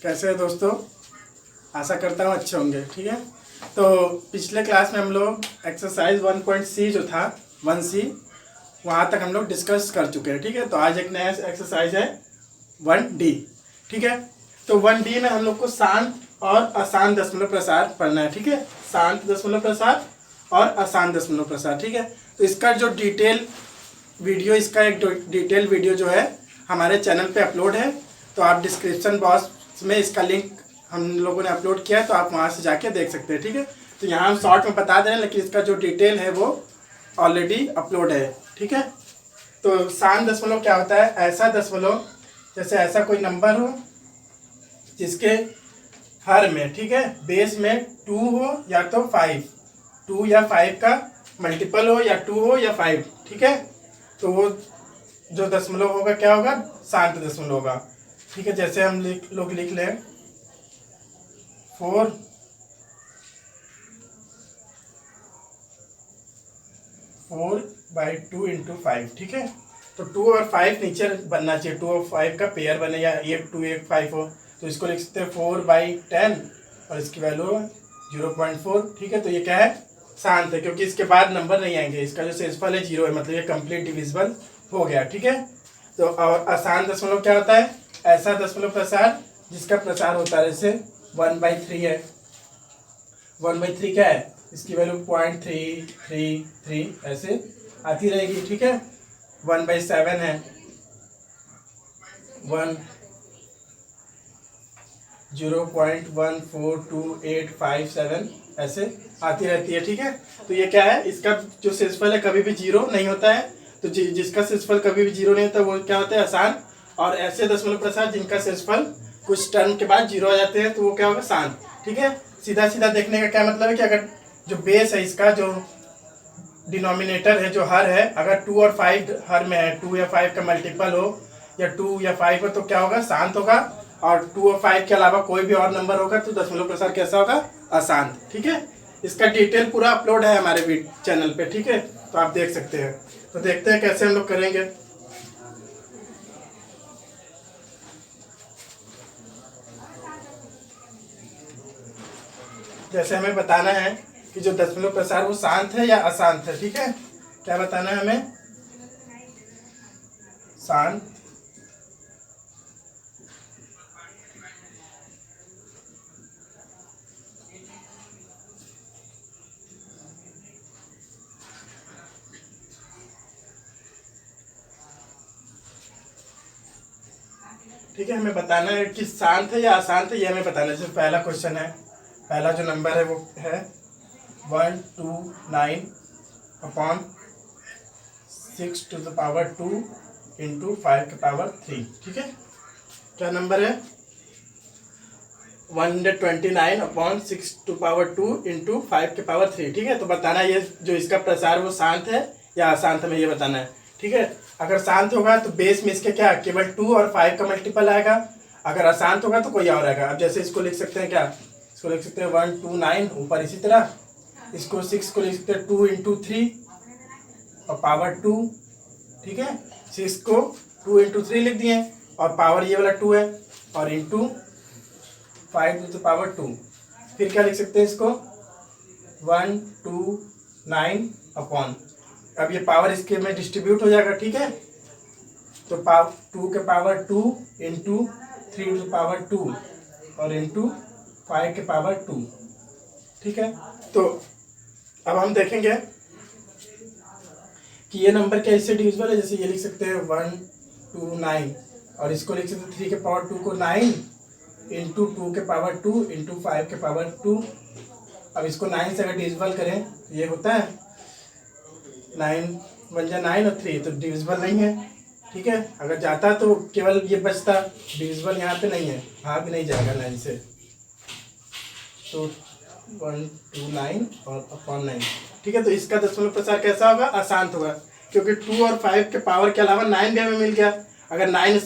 कैसे है दोस्तों। आशा करता हूँ अच्छे होंगे। ठीक है, तो पिछले क्लास में हम लोग एक्सरसाइज 1.C जो था 1C वहाँ तक हम लोग डिस्कस कर चुके हैं। ठीक है, तो आज एक नया एक्सरसाइज है 1D। ठीक है, तो 1D में हम लोग को शांत और अशांत दशमलव प्रसार पढ़ना है। ठीक है, शांत दशमलव प्रसार और अशांत दशमलव प्रसार। ठीक है, तो इसका जो डिटेल वीडियो जो है हमारे चैनल पे अपलोड है, तो आप डिस्क्रिप्शन बॉक्स में इसका लिंक हम लोगों ने अपलोड किया है, तो आप वहाँ से जाके देख सकते हैं। ठीक है, तो यहाँ हम शॉर्ट में बता दे रहे हैं, लेकिन इसका जो डिटेल है वो ऑलरेडी अपलोड है। ठीक है, तो शांत दशमलव क्या होता है? ऐसा दशमलव जैसे ऐसा कोई नंबर हो जिसके हर में, ठीक है, बेस में 2 हो या तो 5, 2 या 5 का मल्टीपल हो, या 2 हो या 5। ठीक है, तो वो जो दशमलव होगा क्या होगा? शांत दशमलव होगा। ठीक है, जैसे हम लोग लिख लें 4/2 × 5। ठीक है, तो 2 और 5 नीचे बनना चाहिए, 2 और 5 का पेयर बने, या 1 2 1 5 हो, तो इसको लिख सकते हैं 4/10 और इसकी वैल्यू 0.4। ठीक है, तो ये क्या है? शांत है, क्योंकि इसके बाद नंबर नहीं आएंगे। इसका जो शेषफल है 0 है, मतलब ये कंप्लीट डिविजिबल हो गया। ठीक है, तो और अशांत दशमलव क्या होता है? ऐसा दशमलव प्रसार जिसका प्रसार होता है, जैसे 1/3 है। 1/3 क्या है? इसकी वैल्यू 0.333 ऐसे आती रहेगी। ठीक है, 1/7 है, 0.142857 ऐसे आती रहती है। ठीक है, तो ये क्या है? इसका जो शेषफल है कभी भी 0 नहीं होता है, तो जिसका शेषफल कभी भी 0 नहीं होता वो क्या होता है? अशांत। और ऐसे दशमलव प्रसार जिनका शेषफल कुछ टर्म के बाद 0 आ जाते हैं, तो वो क्या होगा? शांत। ठीक है, सीधा सीधा देखने का क्या मतलब है कि अगर जो बेस है, इसका जो डिनोमिनेटर है, जो हर है, अगर 2 और 5 हर में है, 2 या 5 का मल्टीपल हो, या 2 या 5 हो, तो क्या होगा? शांत होगा। और 2 और 5 के अलावा कोई भी और नंबर होगा तो दशमलव प्रसार कैसा होगा? अशांत। ठीक है, इसका डिटेल पूरा अपलोड है हमारे चैनल पे। ठीक है, तो आप देख सकते हैं। तो देखते हैं कैसे हम लोग करेंगे। जैसे हमें बताना है कि जो दशमलव प्रसार वो शांत है या अशांत है। ठीक है, क्या बताना है हमें? शांत ठीक है, हमें बताना है कि शांत है या अशांत है, ये हमें बताना है। जैसे पहला क्वेश्चन है, पहला जो नंबर है वो है 129/6⁻² × 5⁻3। ठीक है, क्या नंबर है? 129/6⁻² × 5⁻3। ठीक है, तो बताना ये जो इसका प्रसार वो शांत है या अशांत, हमें ये बताना है। ठीक है, अगर शांत होगा तो बेस में इसके क्या केवल 2 और 5 का मल्टीपल आएगा। अगर अशांत होगा तो कोई और आएगा। अब जैसे इसको लिख सकते हैं, क्या इसको लिख सकते हैं 129 ऊपर, इसी तरह इसको 6 को लिख सकते हैं 2 × 3 और पावर 2। ठीक है, 6 को 2 × 3 लिख दिए, और पावर ये वाला 2 है, और इंटू 5⁻²। फिर क्या लिख सकते हैं इसको? 129 अपॉन, अब ये पावर इसके में डिस्ट्रीब्यूट हो जाएगा। ठीक है, तो 2 के पावर 2 इंटू 3⁻² और इंटू 5⁻²। ठीक है, तो अब हम देखेंगे कि ये नंबर क्या इससे डिविजिबल है। जैसे ये लिख सकते हैं 129, और इसको लिख सकते हैं 3⁻² को 9 इंटू 2⁻² इंटू 5⁻²। अब इसको 9 से अगर डिविजिबल करें तो ये होता है 9 1 जा 9 और 3, तो डिविजिबल नहीं है। ठीक है, अगर जाता तो केवल ये बचता, डिविजिबल यहाँ पे नहीं है, भाग नहीं जाएगा 9 से, तो 129 और अपॉन 9। ठीक है, तो इसका दशमलव प्रसार कैसा होगा? अशांत होगा, क्योंकि 2 और 5 के पावर के अलावा 9 भी हमें मिल गया। अगर 9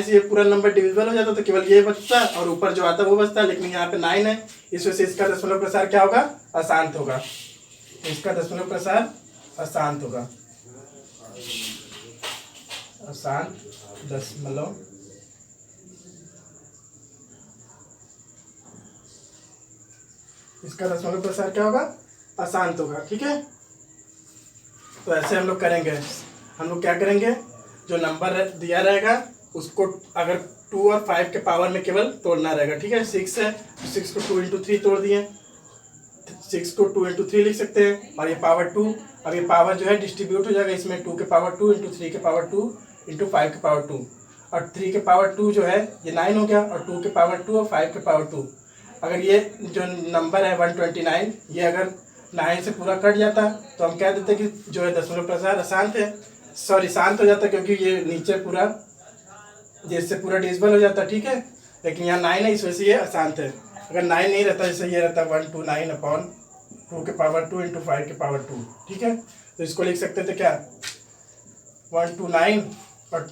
से ये पूरा नंबर डिविजिबल हो जाता तो केवल ये बचता, और ऊपर जो आता वो बचता, लेकिन यहाँ पे 9 है, इस वजह से इसका दशमलव प्रसार क्या होगा? अशांत होगा। तो इसका दशमलव प्रसार अशांत होगा। अशांत दशमलव इसका दशमलव प्रसार क्या होगा, अशांत होगा। ठीक है, तो ऐसे हम लोग करेंगे। हम लोग क्या करेंगे, जो नंबर दिया रहेगा उसको अगर 2 और 5 के पावर में केवल तोड़ना रहेगा। ठीक है, 6 है तो 6 को 2 इंटू 3 तोड़ दिए, 6 को 2 इंटू 3 लिख सकते हैं, और ये पावर 2, अब ये पावर जो है डिस्ट्रीब्यूट हो जाएगा इसमें, 2 के पावर 2 इंटू 3 के पावर 2 इंटू 5 के पावर 2, और 3 के पावर 2 जो है ये 9 हो गया, और 2 के पावर 2 और 5 के पावर 2। अगर ये जो नंबर है 129 ये अगर 9 से पूरा कट जाता तो हम कह देते कि जो है दशमलव प्रसार अशांत है, सॉरी शांत हो जाता, क्योंकि ये नीचे पूरा जैसे पूरा डिविजिबल हो जाता। ठीक है, लेकिन यहाँ 9 है इस वजह से ये अशांत है। अगर 9 नहीं रहता, जैसे ये रहता 129 अपॉन 2 के पावर 2 इंटू 5 के पावर 2। ठीक है, तो इसको लिख सकते थे क्या, 129 और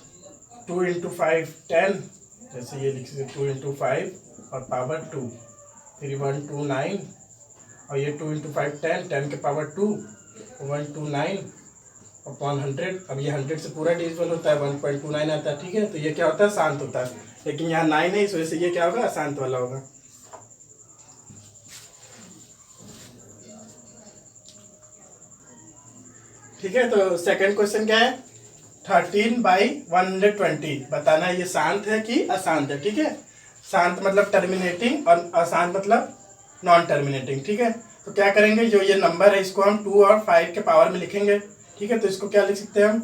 2 इंटू 5 10, जैसे ये लिख सकते 2 इंटू 5 और पावर 2, फिर 129 और ये 2 इंटू 5 10, 10 के पावर 2, 129 अपॉन 100। अब ये 100 से पूरा डिविजिबल होता है, 1.29 आता है। ठीक है, तो ये क्या होता है, शांत होता है, लेकिन यहाँ 9 है इस वजह से ये क्या होगा, अशांत वाला होगा। ठीक है, तो सेकंड क्वेश्चन क्या है, 13/120 बताना है ये शांत है कि अशांत है। ठीक है, शांत मतलब टर्मिनेटिंग और अशांत मतलब नॉन टर्मिनेटिंग। ठीक है, तो क्या करेंगे, जो ये नंबर है इसको हम 2 और 5 के पावर में लिखेंगे। ठीक है, तो इसको क्या लिख सकते हैं हम,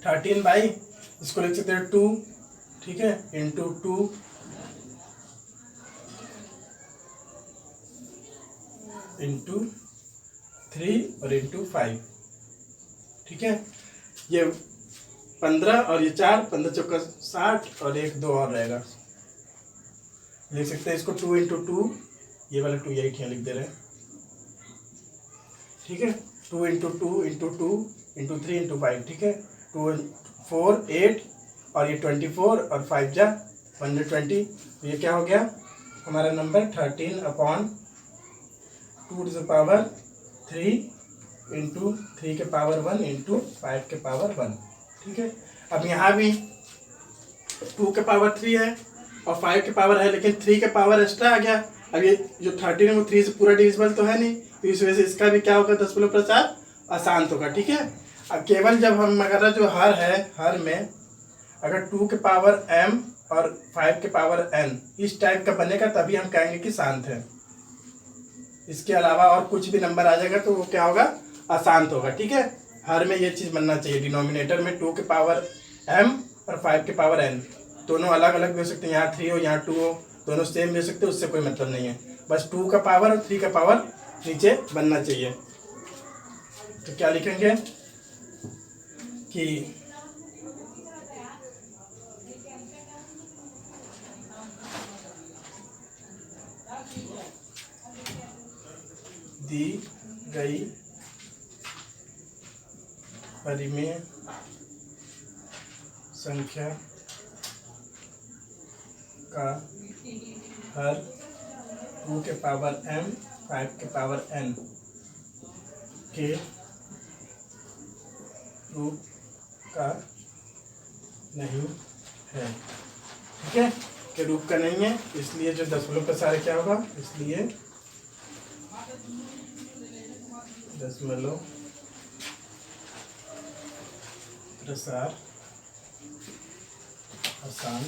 13 इसको लिख सकते हैं 2, ठीक है, इंटू 2 इंटू 3 और इंटू 5। ठीक है, ये 15 और ये 4, 15 चौका 60 और 1 2 और रहेगा, लिख सकते हैं इसको 2 इंटू 2, ये वाला 2 8 यहाँ लिख दे रहे हैं। ठीक है, 2 इंटू 2 इंटू 2 इंटू 3 इंटू 5। ठीक है, 2 4 8 और ये 24 और 5 जा 120, तो ये क्या हो गया हमारा number 13/2 to the power 3 into 3 के पावर 1 इंटू 5 के पावर 1। ठीक है, अब यहाँ भी 2 के पावर 3 है और 5 के पावर है, लेकिन 3 के पावर एक्स्ट्रा आ गया। अब ये जो 13 है वो 3 से पूरा डिविजिबल तो है नहीं, तो इस वजह से इसका भी क्या होगा, दशमलव प्रसार अशांत होगा। ठीक है, अब केवल जब हम अगर जो हर है, हर में अगर 2 के पावर m और 5 के पावर n इस टाइप का बनेगा तभी हम कहेंगे कि शांत है। इसके अलावा और कुछ भी नंबर आ जाएगा तो वो क्या होगा, अशांत होगा। ठीक है, हर में ये चीज़ बनना चाहिए, डिनोमिनेटर में 2 के पावर m और 5 के पावर n दोनों अलग अलग भी हो सकते हैं, यहाँ 3 हो यहाँ 2 हो, दोनों सेम भी हो सकते हैं, उससे कोई मतलब नहीं है, बस 2 का पावर और 3 का पावर नीचे बनना चाहिए। तो क्या लिखेंगे कि दी गई परिमेय संख्या का हर 2 के पावर m 5 के पावर n के रूप का नहीं है। ठीक है, के रूप का नहीं है, इसलिए जो दशमलव प्रसार क्या होगा, इसलिए दशमलव प्रसार अशांत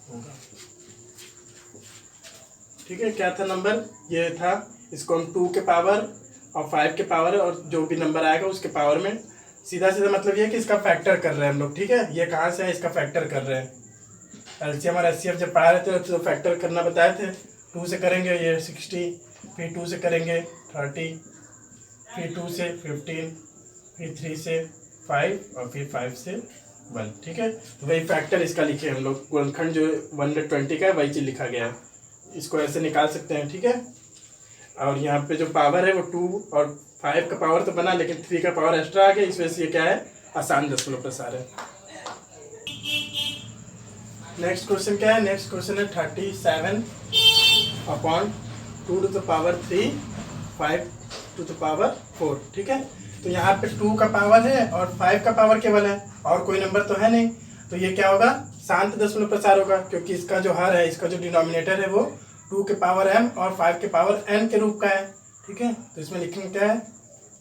होगा। ठीक है, क्या था नंबर, ये था, इसको हम 2 के पावर और 5 के पावर और जो भी नंबर आएगा उसके पावर में सीधा सीधा मतलब ये है कि इसका फैक्टर कर रहे हैं हम लोग। ठीक है, ये कहाँ से है, इसका फैक्टर कर रहे हैं। एलसीएम और एचसीएफ जब पढ़ा रहे थे तो फैक्टर करना बताए थे, 2 से करेंगे ये 60, फिर 2 से करेंगे 30, फिर 2 से 15, फिर 3 से 5 और फिर 5 से 1। ठीक है, तो वही फैक्टर इसका लिखे हम लोग, गुणनखंड जो 120 का है वही चीज़ लिखा गया है, इसको ऐसे निकाल सकते हैं। ठीक है, और यहाँ पे जो पावर है वो 2 और 5 का पावर तो बना, लेकिन 3 का पावर एक्स्ट्रा आ गया, इस वजह से ये क्या है, आसान दशमलव प्रसार है। नेक्स्ट क्वेश्चन क्या है, नेक्स्ट क्वेश्चन है 37/2 to the power 3 5 to the power 4। ठीक है, तो यहाँ पे 2 का पावर है और 5 का पावर केवल है और कोई नंबर तो है नहीं, तो ये क्या होगा, शांत दशमलव प्रसार होगा, क्योंकि इसका जो हर है, इसका जो डिनोमिनेटर है वो 2 के पावर m और 5 के पावर n के रूप का है। ठीक है, तो इसमें लिखेंगे क्या है,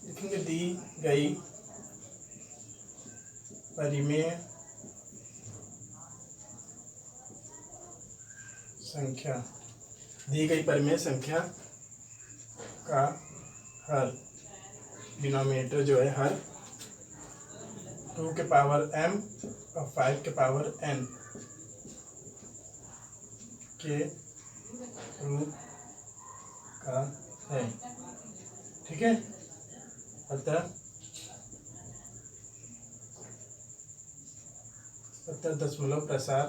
लिखेंगे दी गई परिमेय संख्या, दी गई परिमेय संख्या का हर डिनोमिनेटर जो है हर 2 के पावर m और 5 के पावर n के रूप का है। ठीक है, अतः दशमलव प्रसार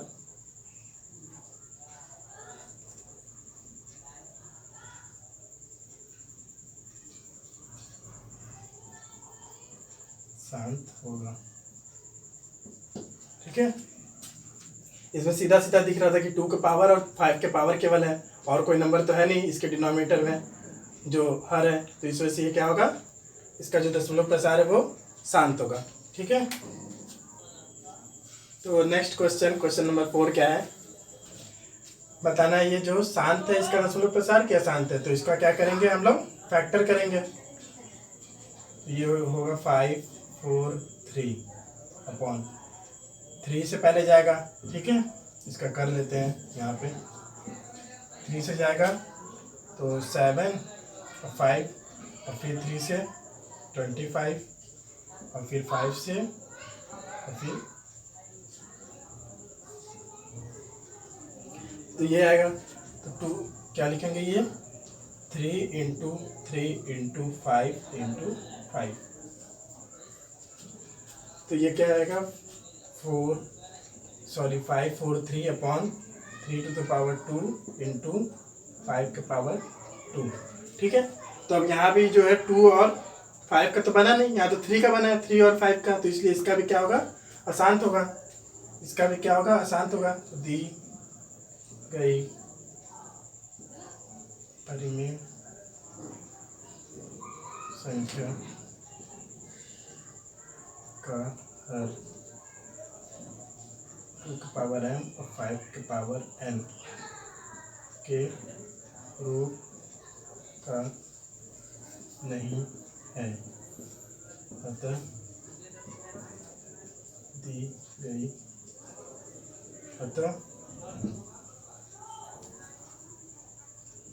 शांत होगा। ठीक है, इसमें सीधा सीधा दिख रहा था कि 2 के पावर और 5 के पावर केवल है और कोई नंबर तो है नहीं इसके डिनोमिनेटर में जो हर है, तो इस वजह से ये क्या होगा, इसका जो दशमलव प्रसार है वो शांत होगा। ठीक है, तो नेक्स्ट क्वेश्चन नंबर 4 क्या है, बताना है ये जो शांत है इसका दशमलव प्रसार क्या शांत है। तो इसका क्या करेंगे, हम लोग फैक्टर करेंगे। ये होगा 5 4 3 अपॉन 3 से पहले जाएगा। ठीक है, इसका कर लेते हैं, यहाँ पे 3 से जाएगा तो 7 और 5 और फिर 3 से 25 और फिर 5 से और फिर तो ये आएगा, तो 2 क्या लिखेंगे, ये 3 इंटू 3 इंटू 5 इंटू 5, तो ये क्या आएगा 5 4 3 upon 3 to the power 2 into 5 के पावर 2। ठीक है, तो अब यहाँ भी जो है 2 और 5 का तो बना नहीं, यहाँ तो 3 का बना है, 3 और 5 का, तो इसलिए इसका भी क्या होगा, अशांत होगा। इसका भी क्या होगा, अशांत होगा। तो दी गई परिमेय संख्या का हर 2 के पावर m और 5 के पावर n के रूप का नहीं है, अतः दी गई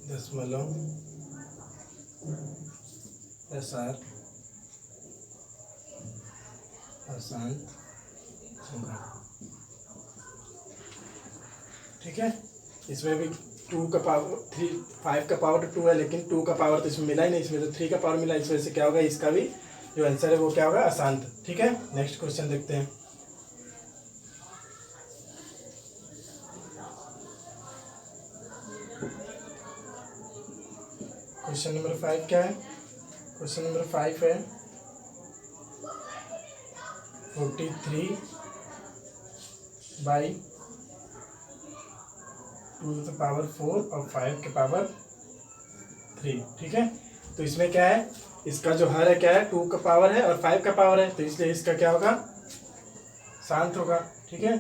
दशमलव प्रसार अशांत होगा। ठीक है, इसमें भी 2 का पावर 5 का पावर तो 2 है, लेकिन 2 का पावर तो इसमें मिला ही नहीं, इसमें तो 3 का पावर मिला, इस वजह से क्या होगा, इसका भी जो आंसर है वो क्या होगा, अशांत। ठीक है, नेक्स्ट क्वेश्चन देखते हैं। क्वेश्चन नंबर 5 क्या है, क्वेश्चन नंबर 5 है 43 बाई 2 टू द पावर 4 और 5 के पावर 3। ठीक है, तो इसमें क्या है, इसका जो हर है क्या है, 2 का पावर है और 5 का पावर है, तो इसलिए इसका क्या होगा, शांत होगा। ठीक है,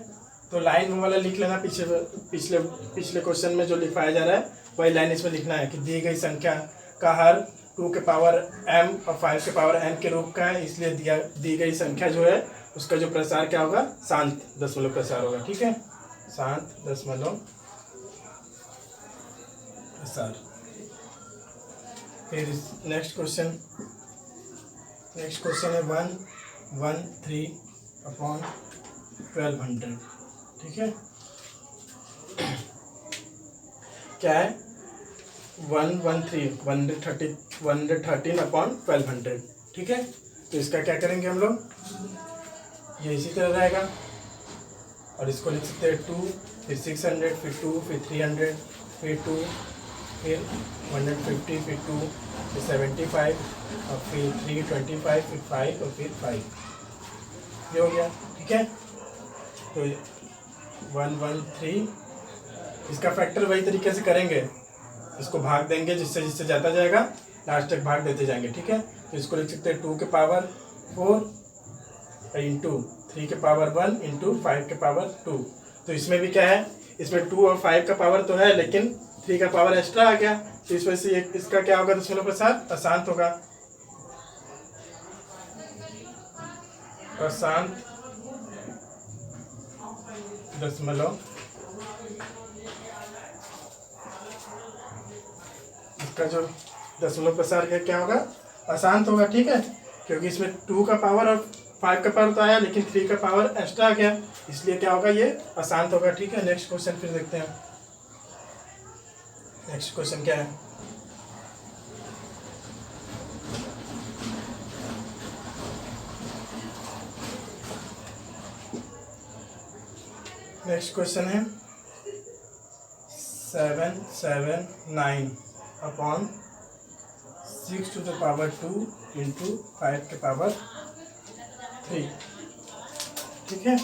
तो लाइन वाला लिख लेना, पिछले क्वेश्चन में जो लिखवाया जा रहा है वही लाइन इसमें लिखना है कि दी गई संख्या का हर 2 के पावर m और 5 के पावर n के रूप का है, इसलिए दी गई संख्या जो है उसका जो प्रसार क्या होगा, शांत दशमलव प्रसार होगा। ठीक है, शांत दशमलव प्रसार। फिर नेक्स्ट क्वेश्चन है 113 अपॉन 1200। ठीक है, क्या है, 113 अपॉन 1200। ठीक है, तो इसका क्या करेंगे हम लोग, ये इसी तरह रहेगा और इसको लिख सकते हैं 2 फिर 600 फिर 2 फिर 300 फिर 2 फिर 150 फिर 2 फिर 75 और फिर 325 फिर 5 और फिर 5, ये हो गया। ठीक है, तो 113, इसका फैक्टर वही तरीके से करेंगे, इसको भाग देंगे, जिससे जिससे जाता जाएगा लास्ट तक भाग देते जाएंगे। ठीक है, तो इसको लिख सकते हैं 2 के पावर 4 इंटू 3 के पावर 1 इंटू 5 के पावर 2। तो इसमें भी क्या है, इसमें 2 और 5 का पावर तो है, लेकिन 3 का पावर एक्स्ट्रा आ गया, तो इस वजह से इसका क्या होगा, दशमलव प्रसार अशांत होगा। अशांत दशमलव, इसका जो दशमलव प्रसार है क्या होगा, अशांत होगा। ठीक है, क्योंकि इसमें 2 का पावर और 5 का पावर तो आया, लेकिन 3 का पावर एक्स्ट्रा आ गया, इसलिए क्या होगा, ये अशांत होगा। ठीक है, नेक्स्ट क्वेश्चन फिर देखते हैं। नेक्स्ट क्वेश्चन क्या है, नेक्स्ट क्वेश्चन है 779 upon 6 to the power 2 into 5 के पावर 3। ठीक है,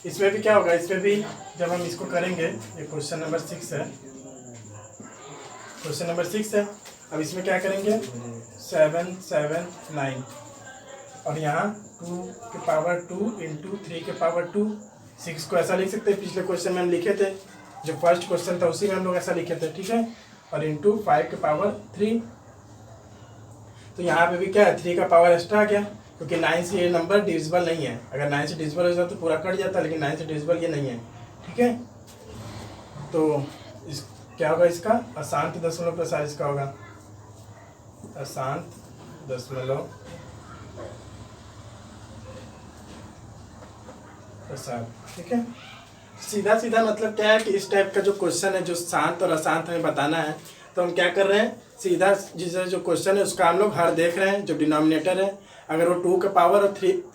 इसमें भी क्या होगा, इसमें भी जब हम इसको करेंगे, ये क्वेश्चन नंबर 6 है, क्वेश्चन नंबर 6 है। अब इसमें क्या करेंगे, 779 और यहाँ 2 के पावर 2 इंटू 3 के पावर 2। 6 को ऐसा लिख सकते हैं, पिछले क्वेश्चन में हम लिखे थे, जो फर्स्ट क्वेश्चन था उसी में हम लोग ऐसा लिखे थे। ठीक है, और इंटू 5 के पावर 3। तो यहाँ पे भी क्या है, 3 का पावर एक्स्ट्रा आ गया, क्योंकि 9 से ये नंबर डिविजिबल नहीं है। अगर 9 से डिविजिबल हो जाता तो पूरा कट जाता, लेकिन 9 से डिविजिबल ये नहीं है। ठीक है, तो इस क्या होगा, इसका अशांत दशमलव प्रसार इसका होगा, अशांत दशमलव प्रसार। ठीक है, सीधा सीधा मतलब क्या है कि इस टाइप का जो क्वेश्चन है, जो शांत और अशांत हमें बताना है, तो हम क्या कर रहे हैं, सीधा जिस जो क्वेश्चन है उसका हम लोग हर देख रहे हैं। जो डिनोमिनेटर है, अगर वो 2 के पावर और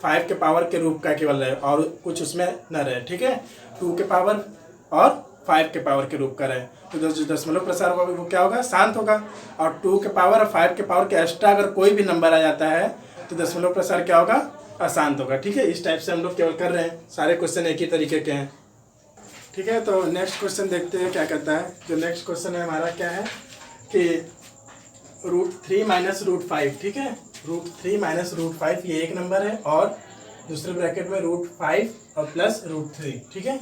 5 के पावर के रूप का केवल रहे और कुछ उसमें न रहे। ठीक है, 2 के पावर और 5 के पावर के रूप का रहे, तो जो दशमलव प्रसार होगा वो क्या होगा, शांत होगा। और 2 के पावर और 5 के पावर के एक्स्ट्रा अगर कोई भी नंबर आ जाता है तो दशमलव प्रसार क्या होगा, अशांत होगा। ठीक है, इस टाइप से हम लोग केवल कर रहे हैं, सारे क्वेश्चन एक ही तरीके के हैं। ठीक है, तो नेक्स्ट क्वेश्चन देखते हैं क्या कहता है। जो नेक्स्ट क्वेश्चन है हमारा क्या है कि √3 माइनस √5। ठीक है, √3 माइनस √5 ये एक नंबर है, और दूसरे ब्रैकेट में √5 और प्लस √3। ठीक है,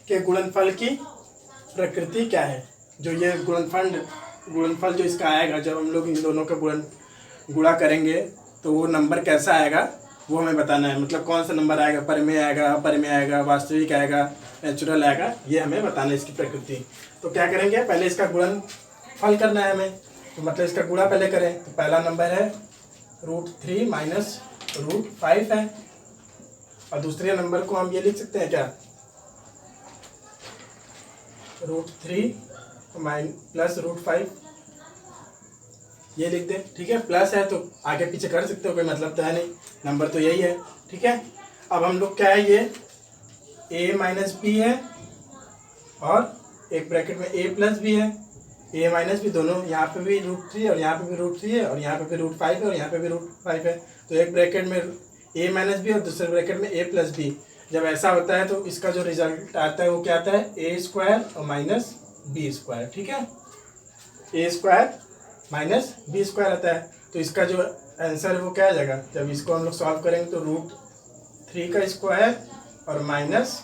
कि गुणनफल की प्रकृति क्या है। जो ये गुणनफल जो इसका आएगा, जब हम लोग इन दोनों का गुणा करेंगे तो वो नंबर कैसा आएगा वो हमें बताना है। मतलब कौन सा नंबर आएगा, परिमेय आएगा, अपरिमेय आएगा, वास्तविक आएगा, नेचुरल आएगा, ये हमें बताना है इसकी प्रकृति। तो क्या करेंगे, पहले इसका गुणनफल करना है हमें, तो मतलब इसका गुणा पहले करें। तो पहला नंबर है √3 माइनस √5 है, और दूसरे नंबर को हम ये लिख सकते हैं क्या, √3 प्लस √5 ये लिख दें। ठीक है, प्लस है तो आगे पीछे कर सकते हो, कोई मतलब तो है नहीं, नंबर तो यही है। ठीक है, अब हम लोग क्या है, ये a माइनस बी है, और एक ब्रैकेट में a प्लस बी है, a माइनस बी, दोनों यहाँ पे भी √3 और यहाँ पे भी √3 है, और यहाँ पे भी √5 है, और यहाँ पे भी √5 है। तो एक ब्रैकेट में a माइनस बी और दूसरे ब्रैकेट में a प्लस बी। जब ऐसा होता है तो इसका जो रिजल्ट आता है वो क्या आता है, a² और माइनस b²। ठीक है, a² माइनस b² आता है। तो इसका जो आंसर है वो क्या आ जाएगा, जब इसको हम लोग सॉल्व करेंगे तो √3 का स्क्वायर और माइनस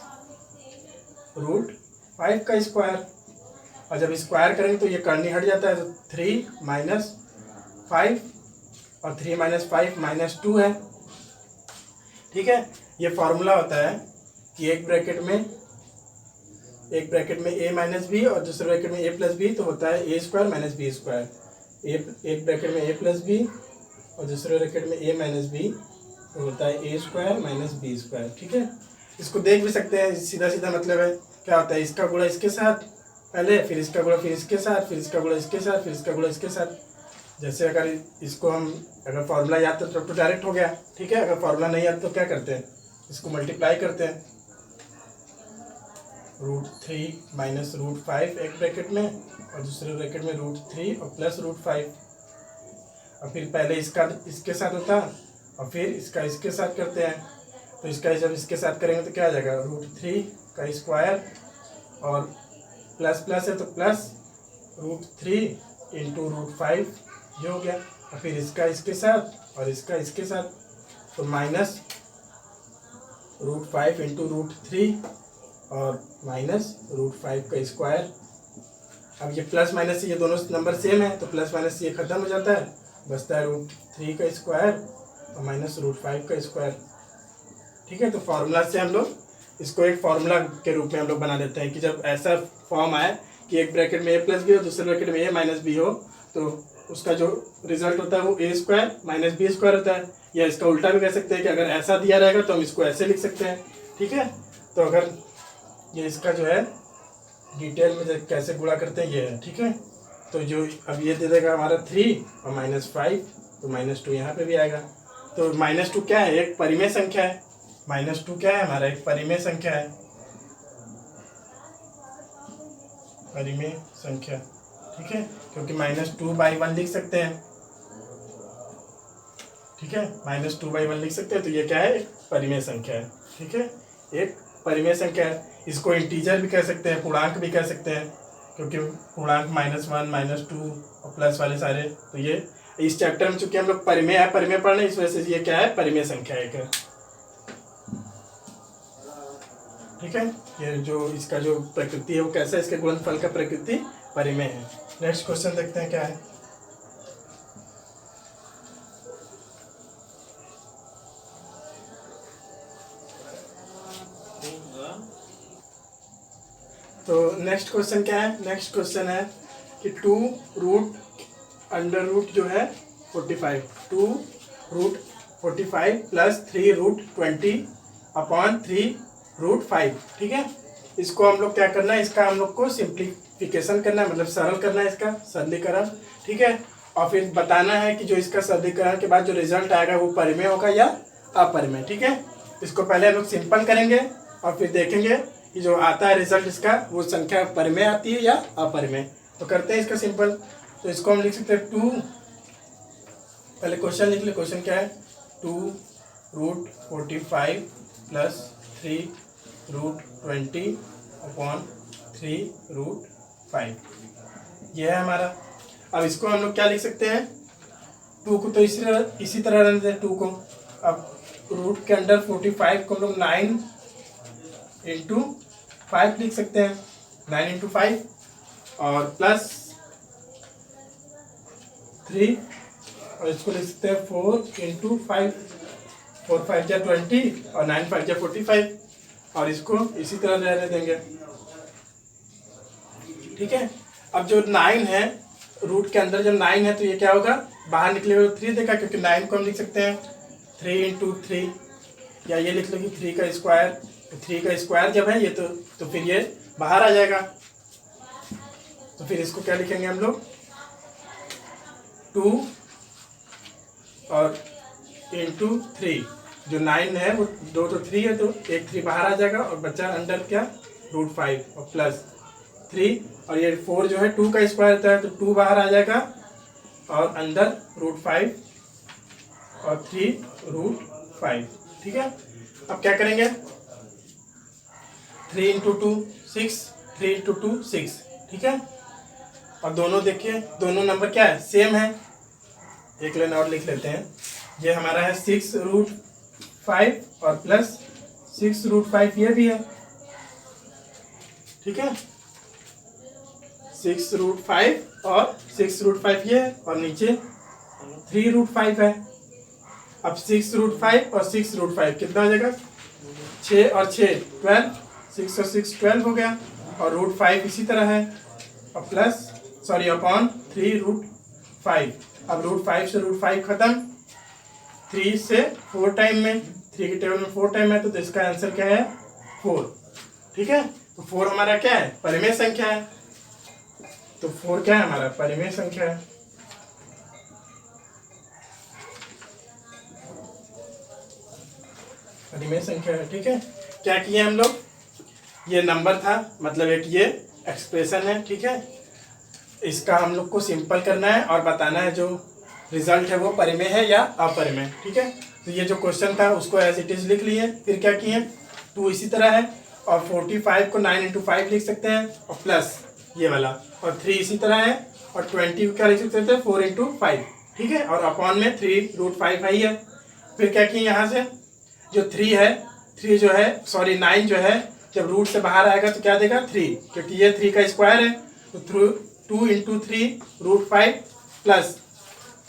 √5 का स्क्वायर, और जब स्क्वायर करेंगे तो ये करनी हट जाता है, तो 3 माइनस 5 और 3 माइनस 5 माइनस 2 है। ठीक है, ये फॉर्मूला होता है कि एक ब्रैकेट में a माइनस बी और दूसरे ब्रैकेट में a प्लस बी, तो होता है a² माइनस b²। एक ब्रैकेट में a प्लस बी और दूसरे ब्रैकेट में a माइनस बी, तो होता है a² माइनस b²। ठीक है, इसको देख भी सकते हैं, सीधा सीधा मतलब है क्या होता है, इसका गुणा इसके साथ पहले, फिर इसका गुणा फिर इसके साथ, फिर इसका गुणा इसके साथ, फिर इसका गुणा इसके साथ। जैसे अगर इसको हम अगर फॉर्मूला याद तो डायरेक्ट हो गया। ठीक है, अगर फॉर्मूला नहीं याद तो क्या करते हैं, इसको मल्टीप्लाई करते हैं, √3 माइनस √5 एक ब्रैकेट में, और दूसरे ब्रैकेट में √3 और प्लस √5, और फिर पहले इसका इसके साथ होता है और फिर इसका इसके साथ करते हैं। तो इसका जब इसके साथ करेंगे तो क्या आ जाएगा, √3 का स्क्वायर और प्लस प्लस है तो प्लस √3 इंटू √5 ये हो गया, और फिर इसका इसके साथ और इसका इसके साथ, तो माइनस √5 इंटू √3 और माइनस √5 का स्क्वायर। अब ये प्लस माइनस ये दोनों नंबर सेम है तो प्लस माइनस ये खत्म हो जाता है, बचता है √3 का स्क्वायर और माइनस √5 का स्क्वायर। ठीक है, तो फार्मूला से हम लोग इसको एक फार्मूला के रूप में हम लोग बना देते हैं कि जब ऐसा फॉर्म आए कि एक ब्रैकेट में a प्लस बी हो, दूसरे ब्रैकेट में a माइनस बी हो, तो उसका जो रिजल्ट होता है वो a square minus B square होता है। या इसका उल्टा भी कह सकते हैं कि अगर ऐसा दिया रहेगा तो हम इसको ऐसे लिख सकते हैं। ठीक है, तो अगर ये इसका जो है डिटेल में कैसे गुणा करते हैं ये है। ठीक है, तो जो अब ये दे देगा हमारा 3 और -5, तो -2 यहाँ पे भी आएगा। तो -2 क्या है, एक परिमेय संख्या है। -2 क्या है हमारा, एक परिमेय संख्या है, परिमेय संख्या। ठीक है, क्योंकि -2/1 लिख सकते हैं। ठीक है, -2/1 लिख सकते हैं, तो ये क्या है, एक परिमेय संख्या है। ठीक है, एक परिमेय संख्या है। इसको इंटीजर भी कह सकते हैं, पूर्णांक भी कह सकते हैं, क्योंकि पूर्णांक -1 -2 और प्लस वाले सारे। तो ये इस चैप्टर में चूंकि हम लोग परिमेय पढ़ रहे हैं, इस वजह से ये क्या है, परिमेय संख्या एक है। ठीक है, ये जो इसका जो प्रकृति है वो कैसा है, इसके गुणनफल का प्रकृति परिमेय है। नेक्स्ट क्वेश्चन देखते हैं क्या है। तो नेक्स्ट क्वेश्चन क्या है, नेक्स्ट क्वेश्चन है कि 2√√ जो है 45, 2√45 प्लस 3√20/3√5। ठीक है, इसको हम लोग क्या करना है, इसका हम लोग को सिंप्लीफिकेशन करना है, मतलब सरल करना है, इसका सरलीकरण। ठीक है, और फिर बताना है कि जो इसका सरलीकरण के बाद जो रिजल्ट आएगा वो परिमेय होगा या अपरिमेय। ठीक है, इसको पहले हम लोग सिंपल करेंगे और फिर देखेंगे कि जो आता है रिजल्ट इसका वो संख्या परिमेय आती है या अपरिमेय। तो करते हैं इसका सिंपल। तो इसको हम लिख सकते हैं 2, पहले क्वेश्चन लिख ले। क्वेश्चन क्या है, 2√45 प्लस 3√20/3√5 ये है हमारा। अब इसको हम लोग क्या लिख सकते हैं, 2 को तो इसी तरह रहने देते हैं 2 को। अब रूट के अंडर 45 को हम लोग 9 × 5 लिख सकते हैं, 9 × 5 और प्लस 3 और इसको लिख सकते हैं 4 × 5, 4 5 जा 20 और 9 5 जा 45 और इसको इसी तरह रहने देंगे। ठीक है, अब जो 9 है रूट के अंदर जब 9 है तो ये क्या होगा, बाहर निकलेगा तो 3 देगा, क्योंकि 9 को हम लिख सकते हैं 3 × 3 या ये लिख लो कि 3 का स्क्वायर। तो 3 का स्क्वायर जब है ये तो फिर ये बाहर आ जाएगा। तो फिर इसको क्या लिखेंगे हम लोग, 2 और × 3, जो 9 है वो 2 तो 3 है, तो एक 3 बाहर आ जाएगा और बचा अंडर क्या, √5 और प्लस 3 और ये 4 जो है 2 का स्क्वायर होता है, तो 2 बाहर आ जाएगा और अंदर √5 और 3√5। ठीक है, अब क्या करेंगे, 3 × 2 6, 3 × 2 6। ठीक है, और दोनों देखिए दोनों नंबर क्या है, सेम है। एक लाइन और लिख लेते हैं, ये हमारा है 6√5 और प्लस 6√5 ये भी है। ठीक है, 6√5 और 6√5 ये है और नीचे 3√5 है। अब 6√5 और 6√5 कितना हो जाएगा, 6 और 6 12, 6 और 6 12 हो गया और √5 इसी तरह है और प्लस अपॉन 3√5। अब √5 से √5 खत्म, 3 से 4 टाइम में, 3 के टेबल में 4 टाइम है, तो इसका आंसर क्या है 4। ठीक है, तो 4 हमारा क्या है, परिमेय संख्या है। तो 4 क्या है हमारा, परिमेय संख्या है। परिमेय संख्या है। ठीक है, क्या किए हम लोग, ये नंबर था, मतलब एक ये एक्सप्रेशन है। ठीक है, इसका हम लोग को सिंपल करना है और बताना है जो रिजल्ट है वो परिमेय है या अपरिमेय। ठीक है, तो ये जो क्वेश्चन था उसको एज इट इज लिख लिए। फिर क्या किए, 2 इसी तरह है और 45 को 9 × 5 लिख सकते हैं और प्लस ये वाला, और 3 इसी तरह है और 20 को क्या लिख सकते हैं, 4 × 5। ठीक है, और अपॉन में 3√5 है। फिर क्या किए, यहाँ से जो 3 है, 3 जो है 9 जो है जब रूट से बाहर आएगा तो क्या देगा 3, क्योंकि ये 3 का स्क्वायर है, तो 2 इंटू 3√5 प्लस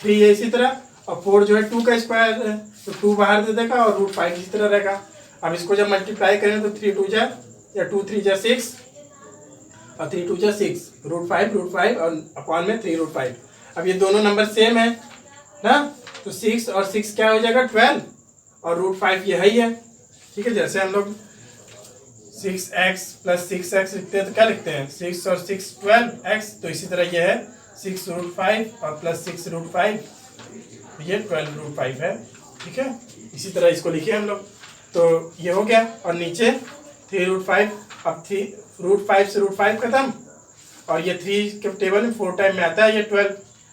3 है इसी तरह, और 4 जो है 2 का स्क्वायर है तो 2 बाहर दे देगा और √5 इसी तरह रहेगा। अब इसको जब मल्टीप्लाई करें तो 3 2 जा या 2 3 जा 6 और 3 2 जा 6, √5 और अपॉन में 3√5। अब ये दोनों नंबर सेम है ना, तो 6 और 6 क्या हो जाएगा 12 और √5 ये है ही है। ठीक है, जैसे हम लोग 6x प्लस 6x लिखते हैं तो क्या लिखते हैं 6 और 6 12x, तो इसी तरह ये है 6√5 और प्लस 6√5, ये 12√5 है। ठीक है, इसी तरह इसको लिखे हम लोग, तो ये हो गया। और नीचे 3√5, अब 3√5 से √5 खत्म, और ये 3 के टेबल में 4 टाइम में आता है ये 12,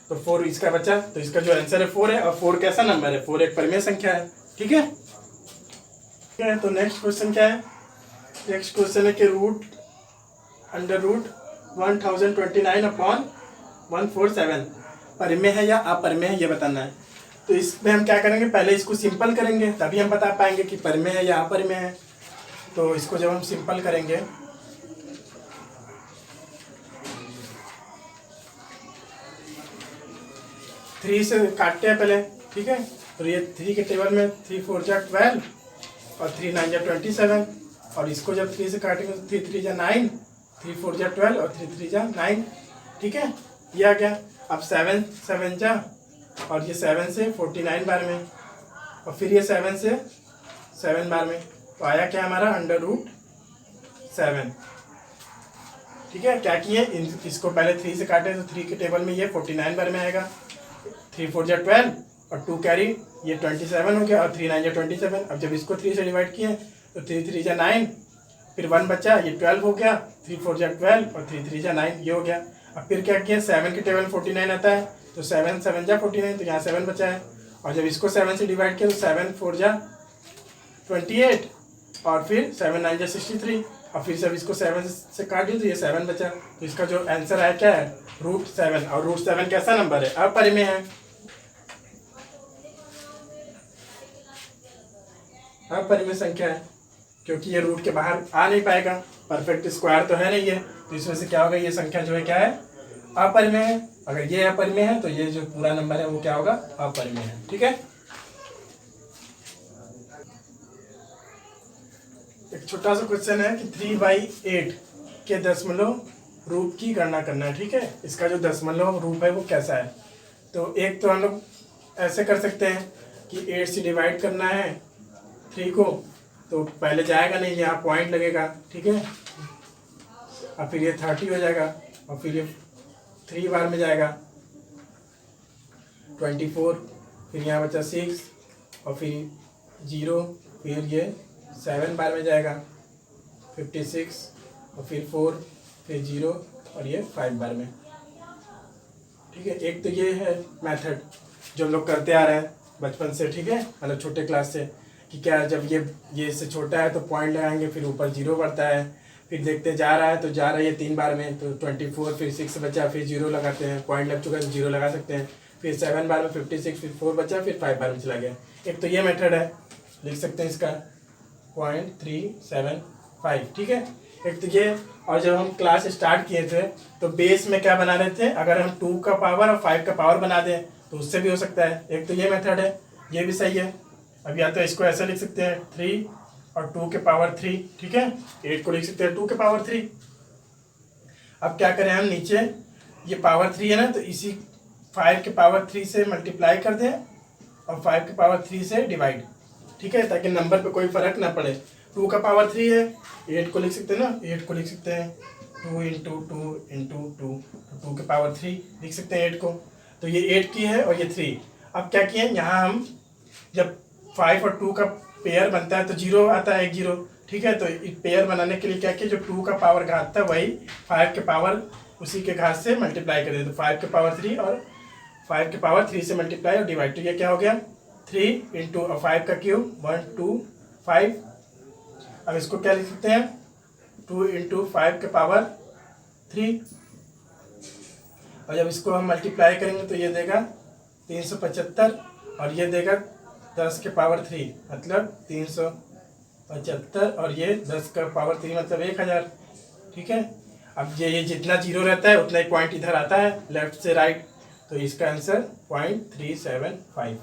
तो 4 इसका बचा, तो इसका जो आंसर है 4 है। और 4 कैसा नंबर है, 4 एक परिमेय संख्या है। ठीक है, तो नेक्स्ट क्वेश्चन क्या है, नेक्स्ट क्वेश्चन है कि √1029/147 परिमेय है या अपरिमेय है ये बताना है। तो इसमें हम क्या करेंगे, पहले इसको सिंपल करेंगे तभी हम बता पाएंगे कि परिमेय है या अपरिमेय है। तो इसको जब हम सिंपल करेंगे 3 से काटते हैं पहले। ठीक है, तो ये 3 के टेबल में 3 4 जा 12 और 3 9 जा 27, और इसको जब 3 से काटेंगे तो 3 3 जा 9, 3 4 जा 12 और 3 3 जा 9। ठीक है, ये आ गया। अब 7 7 जा, और ये 7 से 49 बार में, और फिर ये 7 से 7 बार में, तो आया क्या हमारा √7। ठीक है, क्या किए इसको पहले 3 से काटे तो 3 के टेबल में ये 49 बार में आएगा, 3 4 जा 12 और 2 कैरी ये 27 हो गया, और 3 9 जा 27। अब जब इसको 3 से डिवाइड किए तो 3 3 जा 9, फिर 1 बचा ये 12 हो गया, 3 4 जा 12 और 3 3 जा 9 ये हो गया। अब फिर क्या किया 7 के टेबल 49 आता है, तो 7 7 जा 49, तो यहाँ 7 बचा है। और जब इसको 7 से डिवाइड किया तो 7 4 जा 28, और फिर 7 9 जा 63, और फिर जब इसको 7 से काट दिया तो ये 7 बचा। तो इसका जो आंसर है क्या है √7, और √7 कैसा नंबर है, अपरिमेय है। अपरिमेय संख्या है क्योंकि ये रूट के बाहर आ नहीं पाएगा, परफेक्ट स्क्वायर तो है नहीं है, तो इसमें से क्या होगा ये संख्या जो है क्या है अपरिमेय है। अगर ये अपरिमेय है तो ये जो पूरा नंबर है वो क्या होगा अपरिमेय है। ठीक है, एक छोटा सा क्वेश्चन है कि 3/8 के दशमलव रूप की गणना करना है। ठीक है, इसका जो दशमलव रूप है वो कैसा है। तो एक तो हम लोग ऐसे कर सकते हैं कि 8 से डिवाइड करना है 3 को, तो पहले जाएगा नहीं, यहाँ पॉइंट लगेगा। ठीक है, और फिर ये 30 हो जाएगा, और फिर ये 3 बार में जाएगा 24, फिर यहाँ बचा 6 और फिर 0, फिर ये 7 बार में जाएगा 56, और फिर 4, फिर 0 और ये 5 बार में। ठीक है, एक तो ये है मेथड जो हम लोग करते आ रहे हैं बचपन से। ठीक है, मतलब छोटे क्लास से, कि क्या जब ये इससे छोटा है तो पॉइंट लगाएंगे, फिर ऊपर 0 बढ़ता है, फिर देखते जा रहा है तो जा रहा है ये 3 बार में, तो 24, फिर 6 बचा, फिर 0 लगाते हैं, पॉइंट लग चुका है तो 0 लगा सकते हैं, फिर 7 बार में 56, फिर 4 बचा, फिर 5 बार में चला गया। एक तो ये मेथड है, लिख सकते हैं इसका 0.375। ठीक है, एक तो ये। और जब हम क्लास स्टार्ट किए थे तो बेस में क्या बना रहे थे, अगर हम 2 का पावर और 5 का पावर बना दें तो उससे भी हो सकता है। एक तो ये मेथड है, ये भी सही है। अब या तो इसको ऐसे लिख सकते हैं 3 और 2 के पावर 3। ठीक है, 8 को लिख सकते हैं 2 के पावर 3। अब क्या करें हम, नीचे ये पावर 3 है ना, तो इसी 5 के पावर 3 से मल्टीप्लाई कर दें और 5 के पावर 3 से डिवाइड। ठीक है, ताकि नंबर पे कोई फर्क ना पड़े। 2 का पावर 3 है, 8 को लिख सकते हैं ना, 8 को लिख सकते हैं 2 इंटू 2 इंटू 2, तो 2 के पावर 3 लिख सकते हैं 8 को। तो ये 8 की है और ये 3। अब क्या किए, यहाँ हम जब 5 और 2 का पेयर बनता है तो 0 आता है, 1 0। ठीक है, तो पेयर बनाने के लिए क्या किया, जो 2 का पावर घात था वही 5 के पावर उसी के घात से मल्टीप्लाई कर दे, तो 5 के पावर 3 और 5 के पावर 3 से मल्टीप्लाई और डिवाइड। तो ये क्या हो गया 3 इंटू 5 का क्यूब 1 2 5। अब इसको क्या लिख सकते हैं 2 इंटू 5 के पावर 3, और जब इसको हम मल्टीप्लाई करेंगे तो ये देगा 375, और ये देगा 10 के पावर 3 मतलब 375, और ये 10 का पावर 3 मतलब 1000। ठीक है, अब ये जितना जीरो रहता है उतना ही पॉइंट इधर आता है लेफ्ट से राइट, तो इसका आंसर 0.375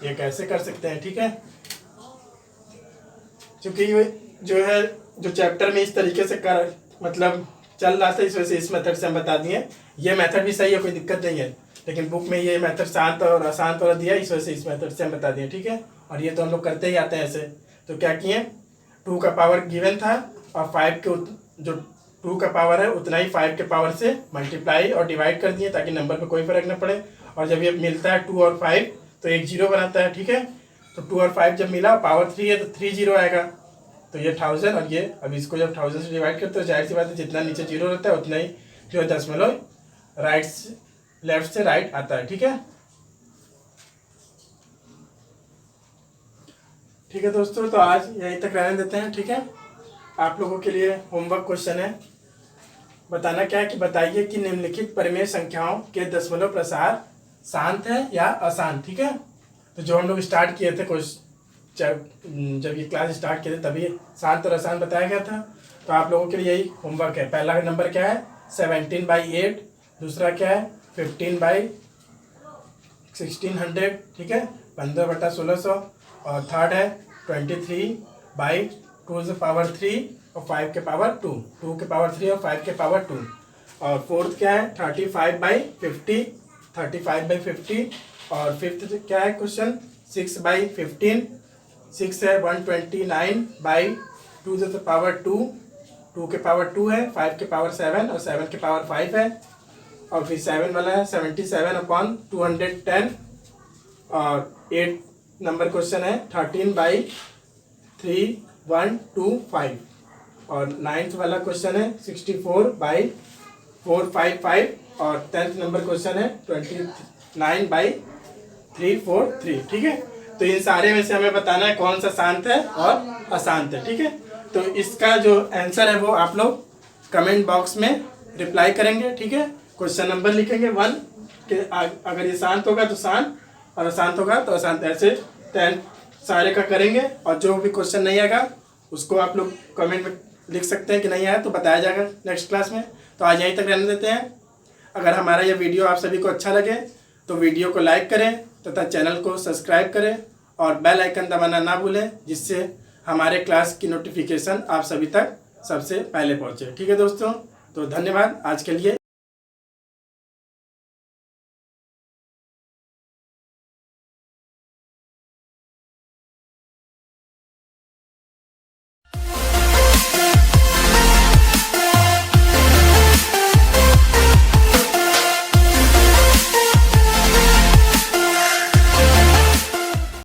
ये कैसे कर सकते हैं। ठीक है, क्योंकि ये जो है जो चैप्टर में इस तरीके से कर मतलब चल रहा था, इस वजह से इस मेथड से हम बता दिए। ये मेथड भी सही है, कोई दिक्कत नहीं है, लेकिन बुक में ये मेथड शांत और आसान थोड़ा दिया, इस वजह से इस मेथड से हम बता दिए। ठीक है, और ये तो हम लोग करते ही आते हैं ऐसे। तो क्या किए, 2 का पावर गिवन था और 5 के जो 2 का पावर है उतना ही 5 के पावर से मल्टीप्लाई और डिवाइड कर दिए ताकि नंबर पे कोई फर्क न पड़े। और जब ये मिलता है 2 और 5 तो एक जीरो बनाता है। ठीक है, तो 2 और 5 जब मिला पावर 3 है तो 3 जीरो आएगा, तो ये 1000 और ये अब इसको जब 1000 से डिवाइड करते हो जाहिर सी बात है जितना नीचे जीरो रहता है उतना ही जो है दशमलव लेफ्ट से राइट आता है। ठीक है, ठीक है दोस्तों, तो आज यहीं तक रहने देते हैं। ठीक है, आप लोगों के लिए होमवर्क क्वेश्चन है, बताना क्या है कि बताइए कि निम्नलिखित परिमेय संख्याओं के दशमलव प्रसार शांत है या अशांत। ठीक है, तो जो हम लोग स्टार्ट किए थे जब ये क्लास स्टार्ट किए थे तभी शांत और अशांत बताया गया था। तो आप लोगों के लिए यही होमवर्क है। पहला नंबर क्या है 17/8, दूसरा क्या है 15/1600। ठीक है, 15/1600, और थर्ड है 23/2⁻³ और 5 के पावर 2, 2 के पावर 3 और 5 के पावर 2। और फोर्थ क्या है 35/50, 35/50। और फिफ्थ क्या है क्वेश्चन 6/15, 6 है 129/2⁻², 2 के पावर 2 है, 5 के पावर 7 और 7 के पावर 5 है। और फिर 7 वाला है 77/210। और 8 नंबर क्वेश्चन है 13/3125। और 9th वाला क्वेश्चन है 64/455। और 10th नंबर क्वेश्चन है 29/343। ठीक है, तो इन सारे में से हमें बताना है कौन सा शांत है और अशांत है। ठीक है, तो इसका जो आंसर है वो आप लोग कमेंट बॉक्स में रिप्लाई करेंगे। ठीक है, क्वेश्चन नंबर लिखेंगे 1 के, अगर ये शांत होगा तो शांत और अशांत होगा तो अशांत, ऐसे 10 सारे का करेंगे। और जो भी क्वेश्चन नहीं आएगा उसको आप लोग कमेंट में लिख सकते हैं कि नहीं आया, तो बताया जाएगा नेक्स्ट क्लास में। तो आज यहीं तक रहने देते हैं। अगर हमारा ये वीडियो आप सभी को अच्छा लगे तो वीडियो को लाइक करें तथा चैनल को सब्सक्राइब करें और बेल आइकन दबाना ना भूलें, जिससे हमारे क्लास की नोटिफिकेशन आप सभी तक सबसे पहले पहुँचे। ठीक है दोस्तों, तो धन्यवाद आज के लिए।